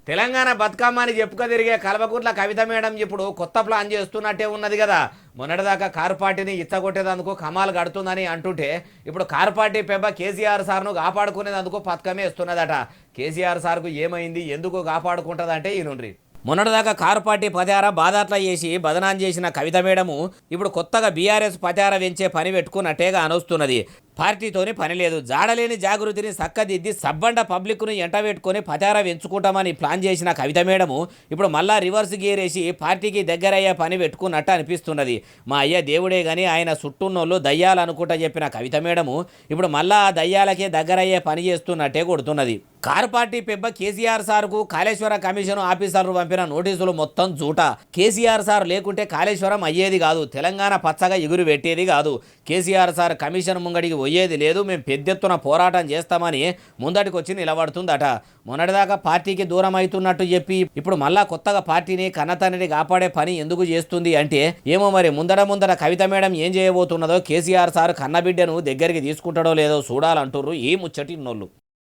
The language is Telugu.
తెలంగాణ బతుకమ్మ అని చెప్పుక తిరిగే కల్వకుట్ల కవిత మేడం ఇప్పుడు కొత్త ప్లాన్ చేస్తున్నట్టే ఉన్నది కదా. మొన్నటిదాకా కారు పార్టీని ఇచ్చగొట్టేందుకు కమాలు కడుతుందని అంటుంటే ఇప్పుడు కారు పార్టీ పెబ్బ కేసీఆర్ సార్ను కాపాడుకునేందుకు పథకమే ఇస్తున్నదట. కేసీఆర్ సార్కు ఏమైంది, ఎందుకు కాపాడుకుంటుందంటే ఈ నుండి మొన్నటిదాకా కారు పార్టీ పచార బాధాట్ల చేసి బదనాం చేసిన కవిత మేడము ఇప్పుడు కొత్తగా బీఆర్ఎస్ పచార పెంచే పని పెట్టుకున్నట్టేగా అనొస్తున్నది. పార్టీతోని పని లేదు, జాడలేని జాగృతిని సక్కదిద్ది సబ్బండ పబ్లిక్ను ఎంటబెట్టుకొని పచార పెంచుకుంటామని ప్లాన్ చేసిన కవిత మేడము ఇప్పుడు మళ్ళా రివర్స్ గేర్ వేసి పార్టీకి దగ్గరయ్యే పని పెట్టుకున్నట్టు అనిపిస్తున్నది. మా అయ్య దేవుడే గాని ఆయన చుట్టూన్నోళ్ళు దయ్యాలు అనుకుంటా చెప్పిన కవిత మేడము ఇప్పుడు మళ్ళా ఆ దయ్యాలకే దగ్గరయ్యే పని చేస్తున్నట్టే కొడుతున్నది. కారు పార్టీ పెబ్బ కేసీఆర్ సార్కు కాళేశ్వర కమిషన్ ఆఫీసర్లు పంపిన నోటీసులు మొత్తం జూట. కేసీఆర్ సార్ లేకుంటే కాళేశ్వరం అయ్యేది కాదు, తెలంగాణ పచ్చగా ఎగురు పెట్టేది కాదు. కేసీఆర్ సార్ కమిషన్ ముంగడికి పోయేది లేదు, మేము పెద్దెత్తున పోరాటం చేస్తామని ముందటికి వచ్చి నిలబడుతుందట. మొన్నటిదాకా పార్టీకి దూరం అవుతున్నట్టు చెప్పి ఇప్పుడు మళ్ళా కొత్తగా పార్టీని కన్నతల్లిని కాపాడే పని ఎందుకు చేస్తుంది అంటే ఏమో మరి. ముందర కవిత మేడం ఏం చేయబోతున్నదో, కేసీఆర్ సార్ కన్నబిడ్డను దగ్గరికి తీసుకుంటాడో లేదో చూడాలంటుర్రు ఈ ముచ్చటి నోళ్ళు.